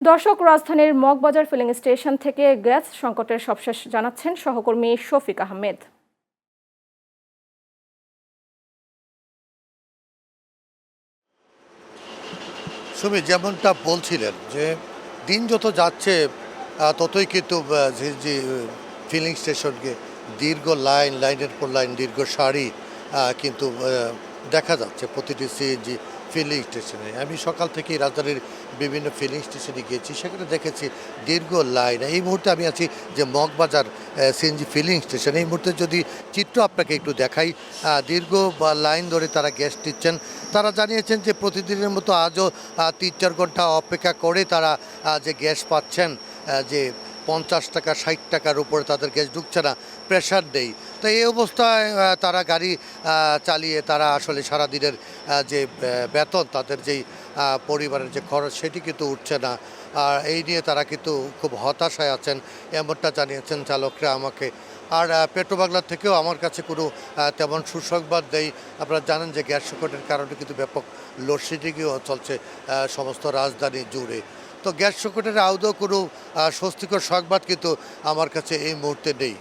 দর্শক, রাজধানীর Moghbazar filling station থেকে গ্যাস সংকটের সবশেষ জানাচ্ছেন সহকর্মী শফিক আহমেদ। সুমি, যেমনটা বলছিলেন যে দিন যত যাচ্ছে ততই কিন্তু যে ফিলিং স্টেশনকে দীর্ঘ লাইনের পর লাইন, দীর্ঘ সারি কিন্তু দেখা যাচ্ছে প্রতিটি সিএনজি ফিলিং স্টেশনে। আমি সকাল থেকেই রাজধানীর বিভিন্ন ফিলিং স্টেশনে গিয়েছি, সেখানে দেখেছি দীর্ঘ লাইন। এই মুহূর্তে আমি আছি যে মগবাজার সিএনজি ফিলিং স্টেশন। এই মুহূর্তে যদি চিত্র আপনাকে একটু দেখাই, দীর্ঘ লাইন ধরে তারা গ্যাস নিচ্ছেন। তারা জানিয়েছেন যে প্রতিদিনের মতো আজও ৩-৪ ঘন্টা অপেক্ষা করে তারা যে গ্যাস পাচ্ছেন, যে ৫০ টাকা ৬০ টাকার উপরে তাদের গ্যাস ঢুকছে না, প্রেশার নেই। তো এই অবস্থায় তারা গাড়ি চালিয়ে তারা আসলে সারাদিনের যে বেতন, তাদের যেই পরিবারের যে খরচ, সেটি কিন্তু উঠছে না। আর এই নিয়ে তারা কিন্তু খুব হতাশায় আছেন, এমনটা জানিয়েছেন চালকরা আমাকে। আর পেট্রোবাংলার থেকেও আমার কাছে কোনো তেমন সুসংবাদ নেই। আপনারা জানেন যে গ্যাস সংকটের কারণে কিন্তু ব্যাপক লোডশেডিংও চলছে সমস্ত রাজধানী জুড়ে। তো গ্যাস সংকটের আদৌ কোনো স্বস্তিকর সংবাদ কিন্তু আমার কাছে এই মুহূর্তে নেই।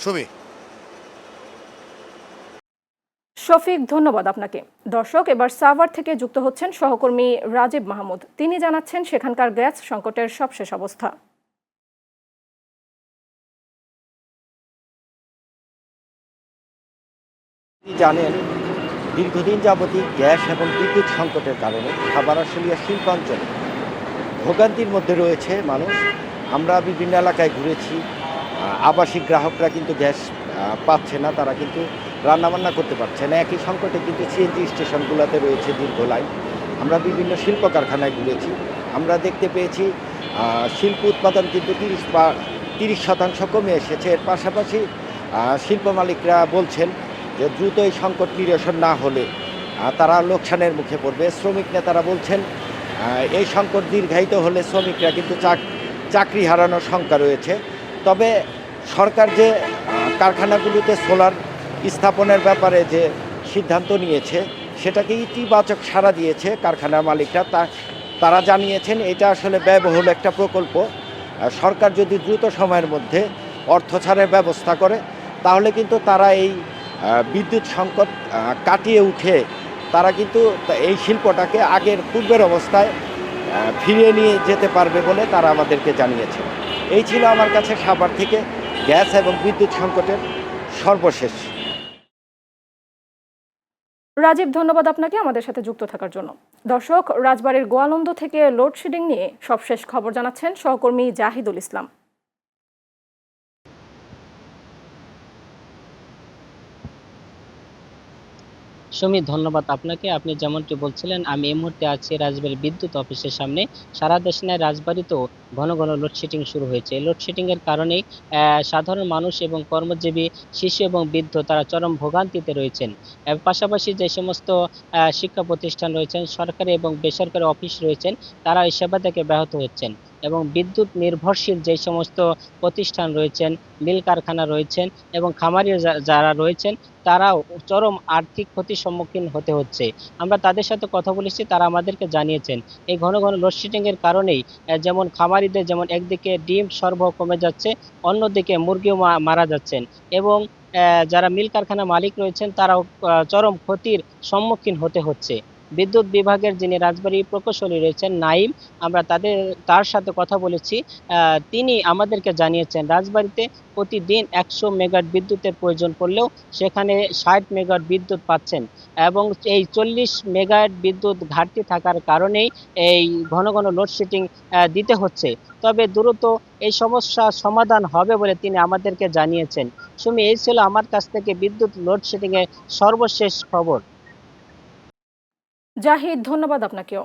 সুমি। শফিক, ধন্যবাদ আপনাকে। দর্শক, এবার সাভার থেকে যুক্ত হচ্ছেন সহকর্মী রাজীব মাহমুদ। তিনি জানাচ্ছেন সেখানকার গ্যাস সংকটের সবশেষ অবস্থা। জানেন, দীর্ঘদিন যাবতীয় গ্যাস এবং বিদ্যুৎ সংকটের কারণে খাবার আশুলিয়া শিল্পাঞ্চলে ভোগান্তির মধ্যে রয়েছে মানুষ। আমরা বিভিন্ন এলাকায় ঘুরেছি, আবাসিক গ্রাহকরা কিন্তু গ্যাস পাচ্ছে না, তারা কিন্তু রান্নাবান্না করতে পারছে না। একই সংকটে কিন্তু সিএনজি স্টেশনগুলোতে রয়েছে দীর্ঘ লাইন। আমরা বিভিন্ন শিল্প কারখানায় ঘুরেছি, আমরা দেখতে পেয়েছি শিল্প উৎপাদন কিন্তু 30% কমে এসেছে। এর পাশাপাশি শিল্প মালিকরা বলছেন যে দ্রুত এই সংকট নিরসন না হলে তারা লোকসানের মুখে পড়বে। শ্রমিক নেতারা বলছেন এই সংকট দীর্ঘায়িত হলে শ্রমিকরা কিন্তু চাকরি হারানোর শঙ্কা রয়েছে। তবে সরকার যে কারখানাগুলোতে সোলার স্থাপনের ব্যাপারে যে সিদ্ধান্ত নিয়েছে, সেটাকে ইতিবাচক সাড়া দিয়েছে কারখানার মালিকরা। তারা জানিয়েছেন এটা আসলে ব্যয়বহুল একটা প্রকল্প। সরকার যদি দ্রুত সময়ের মধ্যে অর্থ ছাড়ের ব্যবস্থা করে, তাহলে কিন্তু তারা এই বিদ্যুৎ সংকট কাটিয়ে উঠে তারা কিন্তু এই শিল্পটাকে আগের পূর্বের অবস্থায় ফিরিয়ে নিয়ে যেতে পারবে বলে তারা আমাদেরকে জানিয়েছে। এই ছিল আমার কাছে সাভার থেকে গ্যাস এবং বিদ্যুৎ সংকটের সর্বশেষ। রাজীব, ধন্যবাদ আপনাকে আমাদের সাথে যুক্ত থাকার জন্য। দর্শক, রাজবাড়ীর গোয়ালন্দ থেকে লোডশেডিং নিয়ে সবশেষ খবর জানাচ্ছেন সহকর্মী জাহিদুল ইসলাম। সুমি, ধন্যবাদ আপনাকে। আপনি যেমনটি বলছিলেন, আমি এই মুহূর্তে আছি রাজবাড়ী বিদ্যুৎ অফিসের সামনে। সারা দেশে নয়, রাজবাড়ীতেও ঘন ঘন লোডশেডিং শুরু হয়েছে। এই লোডশেডিং এর কারণেই সাধারণ মানুষ এবং কর্মজীবী, শিশু এবং বৃদ্ধ তারা চরম ভোগান্তিতে রয়েছেন। পাশাপাশি যে সমস্ত শিক্ষা প্রতিষ্ঠান রয়েছেন, সরকারি এবং বেসরকারি অফিস রয়েছেন, তারা এই সেবা থেকে ব্যাহত হচ্ছেন। এবং বিদ্যুৎ নির্ভরশীল যে সমস্ত প্রতিষ্ঠান রয়েছেন, মিল কারখানা রয়েছেন এবং খামারি যারা রয়েছেন, তারাও চরম আর্থিক ক্ষতির সম্মুখীন হতে হচ্ছে। আমরা তাদের সাথে কথা বলেছি, তারা আমাদেরকে জানিয়েছেন এই ঘন ঘন লোডশেডিং এর কারণেই যেমন খামারিদের যেমন একদিকে ডিম সরবরাহ কমে যাচ্ছে, অন্যদিকে মুরগিও মারা যাচ্ছেন এবং যারা মিল কারখানা মালিক রয়েছেন তারাও চরম ক্ষতির সম্মুখীন হতে হচ্ছে। বিদ্যুৎ বিভাগের যিনি রাজবাড়ী প্রকৌশলী রয়েছেন নাইম, আমরা তার সাথে কথা বলেছি। তিনি আমাদেরকে জানিয়েছেন রাজবাড়ীতে প্রতিদিন ১০০ মেগাওয়াট বিদ্যুতের প্রয়োজন পড়লেও সেখানে ৬০ মেগাওয়াট বিদ্যুৎ পাচ্ছেন এবং এই ৪০ মেগাওয়াট বিদ্যুৎ ঘাটতি থাকার কারণেই এই ঘন ঘন লোডশেডিং দিতে হচ্ছে। তবে দ্রুত এই সমস্যার সমাধান হবে বলে তিনি আমাদেরকে জানিয়েছেন। সুমি, এই ছিল আমার কাছ থেকে বিদ্যুৎ লোডশেডিং এর সর্বশেষ খবর। জাহিদ, ধন্যবাদ আপনাকেও।